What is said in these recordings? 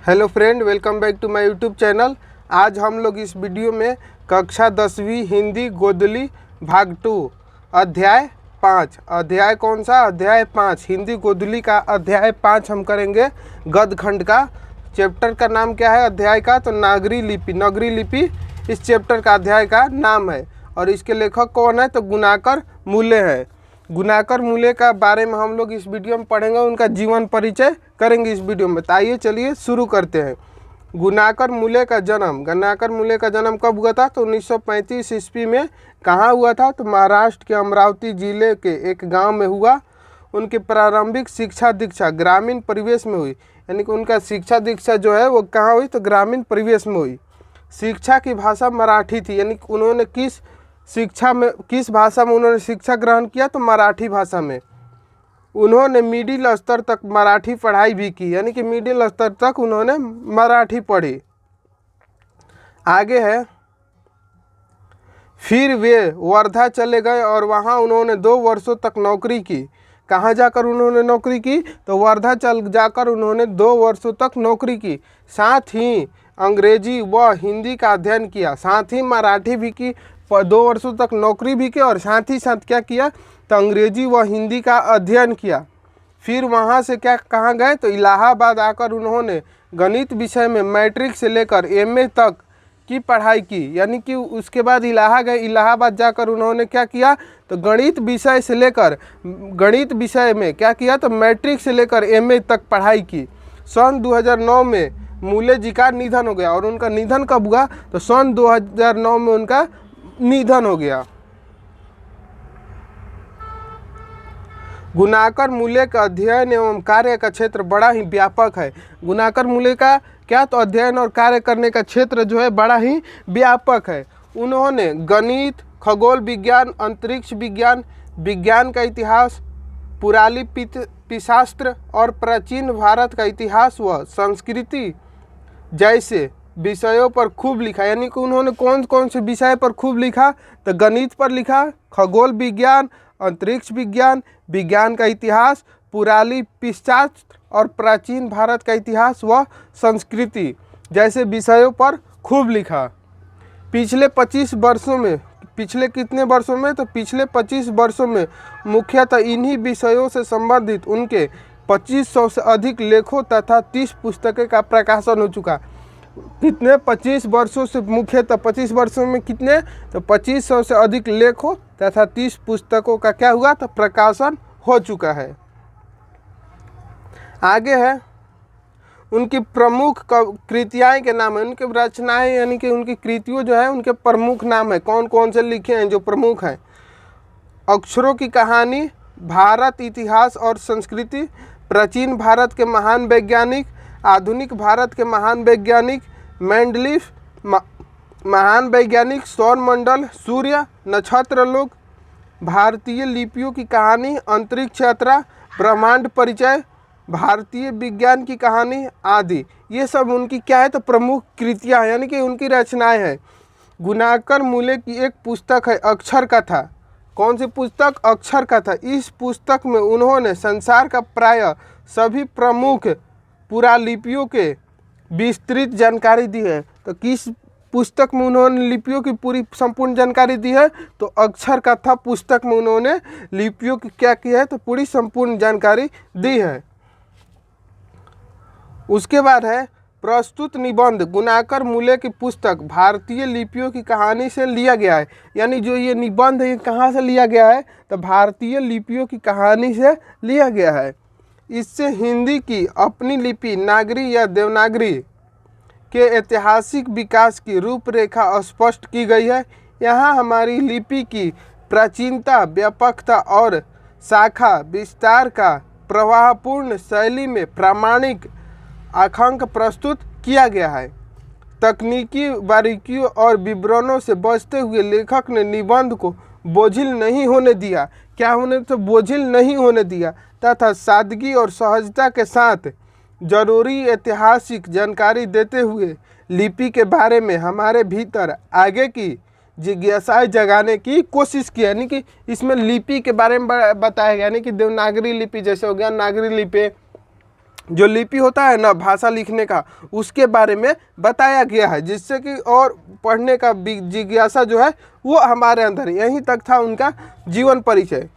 Hello friend, welcome back to my YouTube channel. आज हम लोग इस वीडियो में कक्षा 10वीं हिंदी गोदली भाग 2 अध्याय 5। अध्याय कौन सा? अध्याय 5 हिंदी गोदली का अध्याय 5 हम करेंगे गद्य खंड का। चैप्टर का नाम क्या है अध्याय का? तो नागरी लिपि। नगरी लिपि इस चैप्टर का अध्याय का नाम है और इसके लेखक कौन है? तो गुणाकर मूले हैं। गुणाकर मूले का बारे में हम लोग इस वीडियो में पढ़ेंगे, उनका जीवन परिचय करेंगे इस वीडियो में। तो आइए चलिए शुरू करते हैं। गुणाकर मूले का जन्म कब हुआ था? तो 1935 ईस्वी में। कहाँ हुआ था? तो महाराष्ट्र के अमरावती जिले के एक गांव में हुआ। उनकी प्रारंभिक शिक्षा दीक्षा ग्रामीण परिवेश में हुई, यानी कि उनका शिक्षा दीक्षा जो है वो कहाँ हुई? तो ग्रामीण परिवेश में हुई। शिक्षा की भाषा मराठी थी, यानी कि उन्होंने किस भाषा में उन्होंने शिक्षा ग्रहण किया? तो मराठी भाषा में। उन्होंने मिडिल स्तर तक मराठी पढ़ाई भी की, यानी कि मिडिल स्तर तक उन्होंने मराठी पढ़ी। आगे है, फिर वे वर्धा चले गए और वहाँ उन्होंने 2 वर्षों तक नौकरी की। कहाँ जाकर उन्होंने नौकरी की? तो वर्धा चल जाकर उन्होंने 2 वर्षों तक नौकरी की। साथ ही अंग्रेजी व हिंदी का अध्ययन किया, साथ ही मराठी भी की। 2 वर्षों तक नौकरी भी की और साथ ही साथ क्या किया? तो अंग्रेजी व हिंदी का अध्ययन किया। फिर वहाँ से कहाँ गए? तो इलाहाबाद आकर उन्होंने गणित विषय में मैट्रिक से लेकर एमए तक की पढ़ाई की, यानी कि उसके बाद इलाहाबाद जाकर उन्होंने क्या किया? तो गणित विषय में क्या किया? तो मैट्रिक से लेकर एमए तक पढ़ाई की। सन 2009 में मूले जी का निधन हो गया। और उनका निधन कब हुआ? तो सन 2009 में उनका निधन हो गया। गुणाकर मूले का अध्ययन एवं कार्य का क्षेत्र बड़ा ही व्यापक है। गुणाकर मूले का क्या? तो अध्ययन और कार्य करने का क्षेत्र जो है बड़ा ही व्यापक है। उन्होंने गणित, खगोल विज्ञान, अंतरिक्ष विज्ञान, विज्ञान का इतिहास, पुरालिपिशास्त्र और प्राचीन भारत का इतिहास व संस्कृति जैसे विषयों पर खूब लिखा। यानी कि उन्होंने कौन कौन से विषय पर खूब लिखा? तो गणित पर लिखा, खगोल विज्ञान, अंतरिक्ष विज्ञान, विज्ञान का इतिहास, पुरालिपिशास्त्र और प्राचीन भारत का इतिहास व संस्कृति जैसे विषयों पर खूब लिखा। पिछले 25 वर्षों में, पिछले कितने वर्षों में? तो पिछले 25 वर्षों में मुख्यतः इन्हीं विषयों से संबंधित उनके 2500 से अधिक लेखों तथा 30 पुस्तकें का प्रकाशन हो चुका। कितने? 25 वर्षों से, मुख्यतः 25 वर्षों में कितने? तो 2500 से अधिक लेखों तथा 30 पुस्तकों का क्या हुआ? तो प्रकाशन हो चुका है। आगे है, उनकी प्रमुख कृतियाँ के नाम है, उनके रचनाएं यानी कि उनकी कृतियों जो है उनके प्रमुख नाम है। कौन कौन से लिखे हैं जो प्रमुख हैं? अक्षरों की कहानी, भारत इतिहास और संस्कृति, प्राचीन भारत के महान वैज्ञानिक, आधुनिक भारत के महान वैज्ञानिक, मेंडलीफ महान वैज्ञानिक, सौरमंडल, सूर्य, नक्षत्र लोक, भारतीय लिपियों की कहानी, अंतरिक्ष यात्रा, ब्रह्मांड परिचय, भारतीय विज्ञान की कहानी आदि। ये सब उनकी क्या है? तो प्रमुख कृतियाँ यानी कि उनकी रचनाएं हैं। गुणाकर मूले की एक पुस्तक है अक्षर कथा। कौन सी पुस्तक? अक्षर कथा। इस पुस्तक में उन्होंने संसार का प्रायः सभी प्रमुख पुरालिपियों के विस्तृत जानकारी दी है। तो किस पुस्तक में उन्होंने लिपियों की पूरी संपूर्ण जानकारी दी है? तो अक्षर कथा पुस्तक में उन्होंने लिपियों की क्या की है? तो पूरी संपूर्ण जानकारी दी है। उसके बाद है प्रस्तुत निबंध। गुणाकर मूले की पुस्तक भारतीय लिपियों की कहानी से लिया गया है, यानी जो ये निबंध है कहाँ से लिया गया है? तो भारतीय लिपियों की कहानी से लिया गया है। इससे हिंदी की अपनी लिपि नागरी या देवनागरी के ऐतिहासिक विकास की रूपरेखा स्पष्ट की गई है। यहाँ हमारी लिपि की प्राचीनता, व्यापकता और शाखा विस्तार का प्रवाहपूर्ण शैली में प्रामाणिक आंकन प्रस्तुत किया गया है। तकनीकी बारीकियों और विवरणों से बचते हुए लेखक ने निबंध को बोझिल नहीं होने दिया। क्या होने? तो बोझिल नहीं होने दिया तथा सादगी और सहजता के साथ जरूरी ऐतिहासिक जानकारी देते हुए लिपि के बारे में हमारे भीतर आगे की जिज्ञासाएं जगाने की कोशिश की। यानी कि इसमें लिपि के बारे में बताया गया, यानी कि देवनागरी लिपि जैसे हो गया नागरी लिपि, जो लिपि होता है ना भाषा लिखने का, उसके बारे में बताया गया है, जिससे कि और पढ़ने का जिज्ञासा जो है वो हमारे अंदर है। यहीं तक था उनका जीवन परिचय।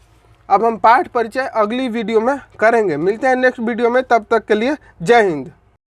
अब हम पाठ परिचय अगली वीडियो में करेंगे। मिलते हैं नेक्स्ट वीडियो में, तब तक के लिए जय हिंद।